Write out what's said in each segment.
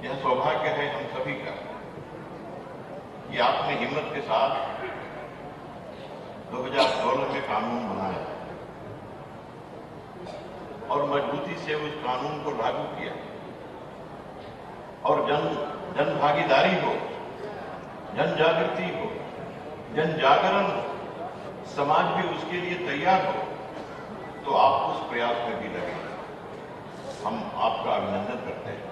यह सौभाग्य है हम सभी का कि आपने हिम्मत के साथ 2016 में कानून बनाया और मजबूती से उस कानून को लागू किया और जन भागीदारी हो, जन जागृति हो, जन जागरण हो, समाज भी उसके लिए तैयार हो, तो आप उस प्रयास में भी लगे। हम आपका अभिनंदन करते हैं,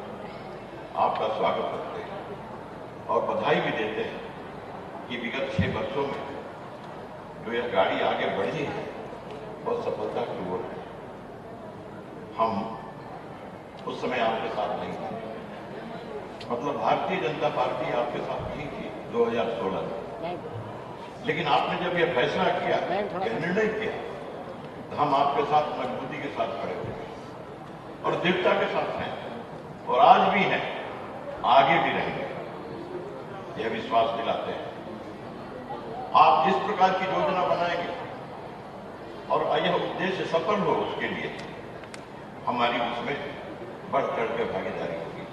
आपका स्वागत करते हैं और बधाई भी देते हैं कि विगत 6 वर्षों में जो यह गाड़ी आगे बढ़ी है वह सफलता की ओर है। हम उस समय आपके साथ नहीं थे, मतलब भारतीय जनता पार्टी आपके साथ नहीं थी 2016 में, लेकिन आपने जब यह फैसला किया, यह निर्णय किया, तो हम आपके साथ मजबूती के साथ खड़े हुए और दृढ़ता के साथ हैं और आज भी हैं, आगे भी रहेंगे, यह विश्वास दिलाते हैं। आप जिस प्रकार की योजना बनाएंगे और यह उद्देश्य सफल हो, उसके लिए हमारी उसमें बढ़ चढ़ के भागीदारी होगी।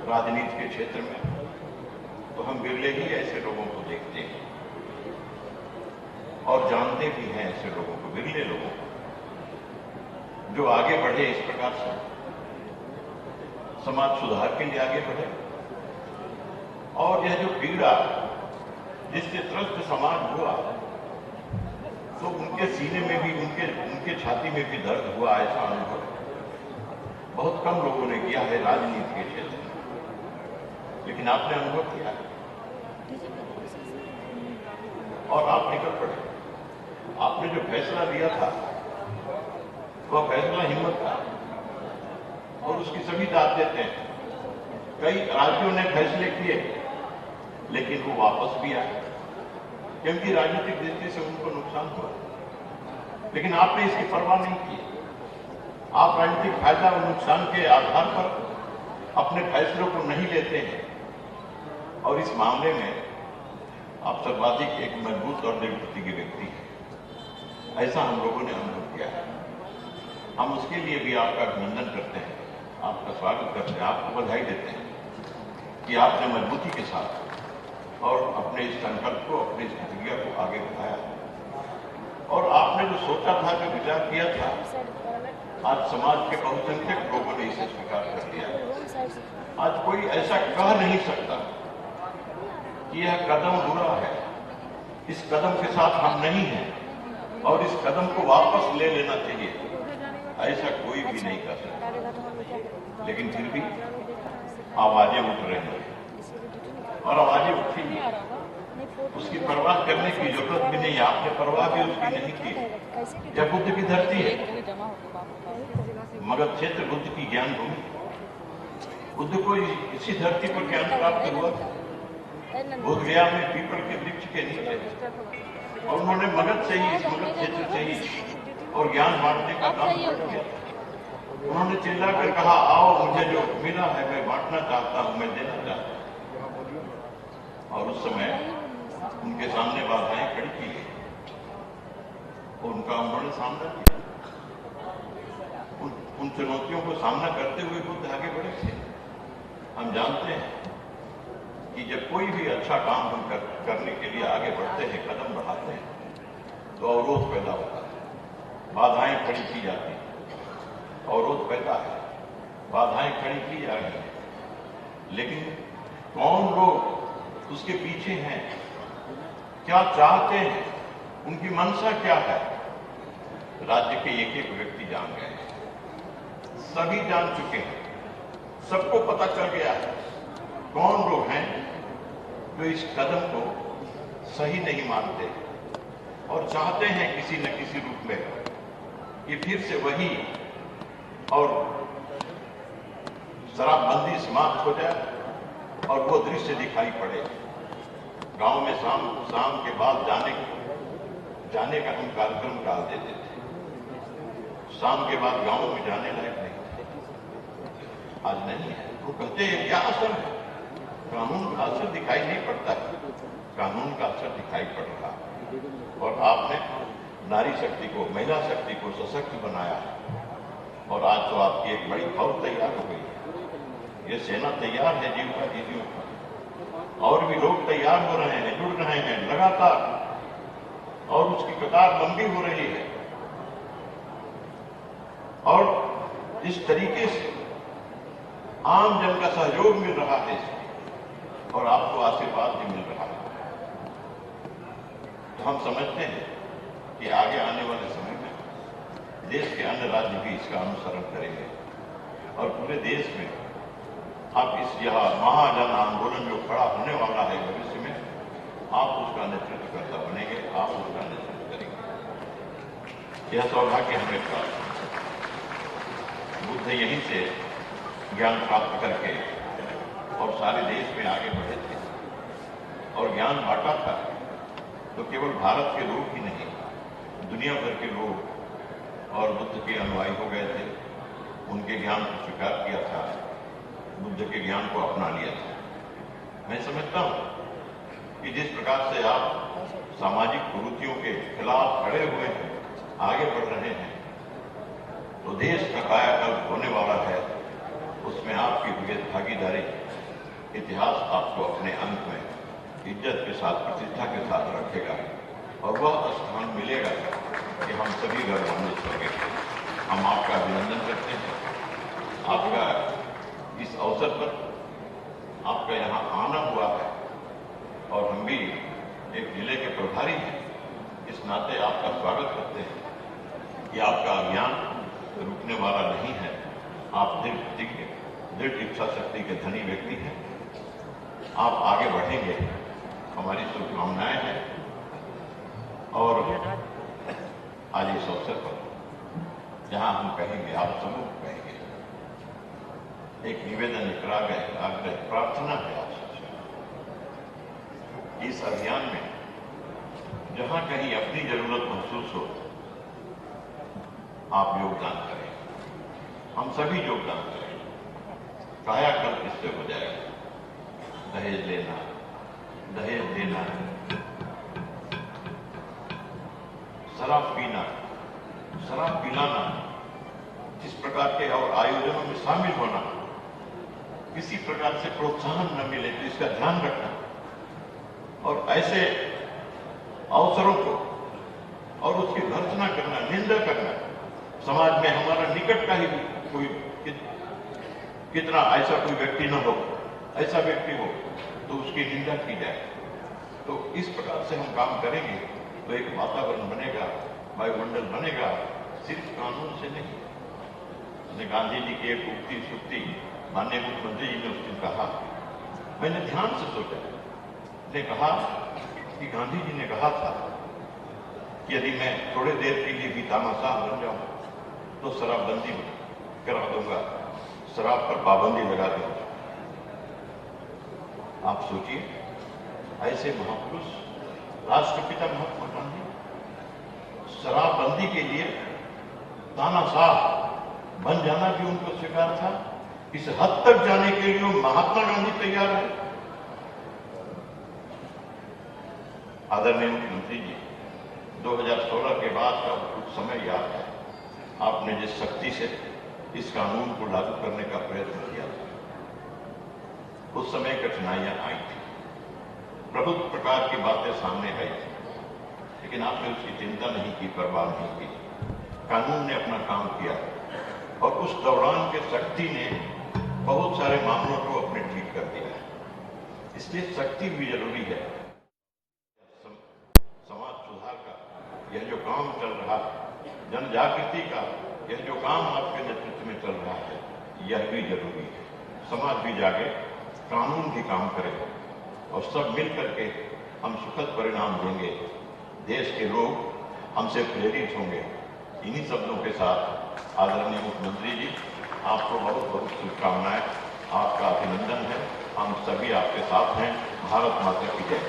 राजनीति के क्षेत्र में तो हम बिरले ही ऐसे लोगों को देखते हैं और जानते भी हैं ऐसे लोगों को, बिरले लोगों को, जो आगे बढ़े इस प्रकार से, समाज सुधार के लिए आगे बढ़े और यह जो पीड़ा जिससे त्रस्त समाज हुआ, तो उनके सीने में भी, उनके छाती में भी दर्द हुआ, ऐसा अनुभव बहुत कम लोगों ने किया है राजनीति के क्षेत्र में, लेकिन आपने अनुभव किया और आप निकल पड़े। आपने जो फैसला लिया था वह फैसला हिम्मत था और उसकी सभी दाद देते हैं। कई राज्यों ने फैसले किए लेकिन वो वापस भी आए क्योंकि राजनीतिक दृष्टि से उनको नुकसान हुआ, लेकिन आपने इसकी परवाह नहीं की। आप राजनीतिक फायदा और नुकसान के आधार पर अपने फैसलों को नहीं लेते हैं और इस मामले में आप सर्वाधिक एक मजबूत और दृढ़ के व्यक्ति हैं, ऐसा हम लोगों ने अनुभव किया है। हम उसके लिए भी आपका अभिनंदन करते हैं, आपका स्वागत करते हैं, आपको बधाई देते हैं कि आपने मजबूती के साथ और अपने इस संकल्प को, अपनी इस प्रतिज्ञा को आगे बढ़ाया और आपने जो सोचा था, जो विचार किया था, आज समाज के बहुसंख्यक लोगों ने इसे स्वीकार कर लिया। आज कोई ऐसा कह नहीं सकता कि यह कदम बुरा है, इस कदम के साथ हम नहीं हैं और इस कदम को वापस ले लेना चाहिए, ऐसा कोई भी नहीं कर सकता। लेकिन फिर भी आवाजें उठ रही हैं और आवाजें उठेंगी, उसकी परवाह करने की जरूरत भी नहीं। आपने परवाह भी उसकी नहीं की। यह बुद्ध की धरती है, मगध क्षेत्र बुद्ध की ज्ञान भूमि। बुद्ध को इसी धरती पर ज्ञान प्राप्त हुआ। बोध गया में पीपल के वृक्ष के नीचे और उन्होंने मगध से ही, इस मगध क्षेत्र से ही और ज्ञान बांटने का काम किया। उन्होंने चिल्ला कर कहा, आओ, मुझे जो मिला है मैं बांटना चाहता हूं, मैं देना चाहता हूं। और उस समय उनके सामने बाधाएं खड़ी की गई और उनका उन्होंने सामना किया। उन चुनौतियों को सामना करते हुए बुद्ध आगे बढ़े थे। हम जानते हैं कि जब कोई भी अच्छा काम हम करने के लिए आगे बढ़ते हैं, कदम बढ़ाते हैं, तो अवरोध पैदा होता है, बाधाएं खड़ी की जाती हैं, अवरोध पैदा है, बाधाएं खड़ी की जा रही हैं, लेकिन कौन लोग उसके पीछे हैं, क्या चाहते हैं, उनकी मंशा क्या है, राज्य के एक एक व्यक्ति जान गए हैं, सभी जान चुके हैं, सबको पता चल गया है कौन लोग हैं जो इस कदम को सही नहीं मानते और चाहते हैं किसी न किसी रूप में कि फिर से वही और शराबबंदी समाप्त हो जाए और वो दृश्य दिखाई पड़े। गांव में शाम के बाद जाने का हम कार्यक्रम टाल देते थे। शाम के बाद गांव में जाने लायक नहीं थे, आज नहीं है। वो कहते हैं क्या असर है, कानून का असर दिखाई नहीं पड़ता है, कानून का असर दिखाई पड़ रहा है। और आपने नारी शक्ति को, महिला शक्ति को सशक्त बनाया और आज तो आपकी एक बड़ी फौज तैयार हो गई है। ये सेना तैयार है जीविका दीदियों का, और भी लोग तैयार हो रहे हैं, जुड़ रहे हैं लगातार, और उसकी कतार लंबी हो रही है। और इस तरीके से आम जन का सहयोग मिल रहा है इसमें, और आपको आशीर्वाद भी मिल रहा है। तो हम समझते हैं कि आगे आने वाले समय में देश के अन्य राज्य भी इसका अनुसरण करेंगे, और पूरे देश में आप इस यह महाजन आंदोलन जो खड़ा होने वाला है भविष्य में, आप उसका नेतृत्व करता बनेंगे, आप उसका नेतृत्व करेंगे। यह सौभाग्य हमें प्राप्त। बुद्ध यहीं से ज्ञान प्राप्त करके और सारे देश में आगे बढ़े थे और ज्ञान बांटा था, तो केवल भारत के लोग ही नहीं, दुनिया भर के लोग और बुद्ध के अनुयायी हो गए थे। उनके ज्ञान को स्वीकार किया था, बुद्ध के ज्ञान को अपना लिया था। मैं समझता हूं कि जिस प्रकार से आप सामाजिक कुरीतियों के खिलाफ खड़े हुए हैं, आगे बढ़ रहे हैं, तो देश का कायाकल्प होने वाला है, उसमें आपकी भागीदारी इतिहास आपको अपने अंक में इज्जत के साथ, प्रतिष्ठा के साथ रखेगा, और वह स्थान मिलेगा कि हम सभी गौरवान्वित होंगे। हम आपका अभिनंदन करते हैं। आपका इस अवसर पर आपका यहाँ आना हुआ है, और हम भी एक जिले के प्रभारी हैं, इस नाते आपका स्वागत करते हैं कि आपका अभियान रुकने वाला नहीं है। आप दृढ़ इच्छा शक्ति के धनी व्यक्ति हैं, आप आगे बढ़ेंगे, हमारी शुभकामनाएं हैं। और आज इस अवसर पर जहां हम कहेंगे, आप समूह कहेंगे, एक निवेदन, एक आग्रह, प्रार्थना है आप सबसे। इस अभियान में जहां कहीं अपनी जरूरत महसूस हो, आप योगदान करें, हम सभी योगदान करें। कायाकल्प इससे हो जाएगा। दहेज लेना, दहेज देना, शराब पीना, शराब पिलाना, इस प्रकार के और आयोजनों में शामिल होना, किसी प्रकार से प्रोत्साहन न मिले तो इसका ध्यान रखना, और ऐसे अवसरों को और उसकी भर्त्सना करना, निंदा करना, समाज में हमारा निकट का ही कोई कितना ऐसा कोई व्यक्ति न हो, ऐसा व्यक्ति हो तो उसकी निंदा की जाए। तो इस प्रकार से हम काम करेंगे तो एक वातावरण बनेगा, वायुमंडल बनेगा, सिर्फ कानून से नहीं। गांधी जी की एक उक्ति सुक्ति माननीय मुख्यमंत्री जी ने उस दिन कहा, मैंने ध्यान से सोचा, ने कहा कि गांधी जी ने कहा था कि यदि मैं थोड़े देर के लिए भी तानाशाह बन जाऊं तो शराबबंदी करा दूंगा, शराब पर पाबंदी लगा दूंगा। आप सोचिए, ऐसे महापुरुष राष्ट्रपिता महात्मा गांधी शराबबंदी के लिए तानाशाह बन जाना भी उनको स्वीकार था। इस हद तक जाने के लिए महात्मा गांधी तैयार है। आदरणीय मुख्यमंत्री जी, 2016 के बाद का कुछ समय याद है, आपने जिस शक्ति से इस कानून को लागू करने का प्रयत्न किया था, उस समय कठिनाइयां आई थी, प्रबुद्ध प्रकार की बातें सामने आई थी, लेकिन आपने उसकी चिंता नहीं की, परवाह नहीं की। कानून ने अपना काम किया, और उस दौरान के शक्ति ने बहुत सारे मामलों को अपने ठीक कर दिया है। इसलिए शक्ति भी जरूरी है। समाज सुधार का यह जो काम चल रहा है, जन जागृति का यह जो काम आपके नेतृत्व में चल रहा है, यह भी जरूरी है। समाज भी जागे, कानून भी काम करे, और सब मिल करके हम सुखद परिणाम देंगे। देश के लोग हमसे प्रेरित होंगे। इन्हीं शब्दों के साथ आदरणीय मुख्यमंत्री जी, आपको बहुत बहुत शुभकामनाएं, आपका अभिनंदन है। हम सभी आपके साथ हैं। भारत माता की जय।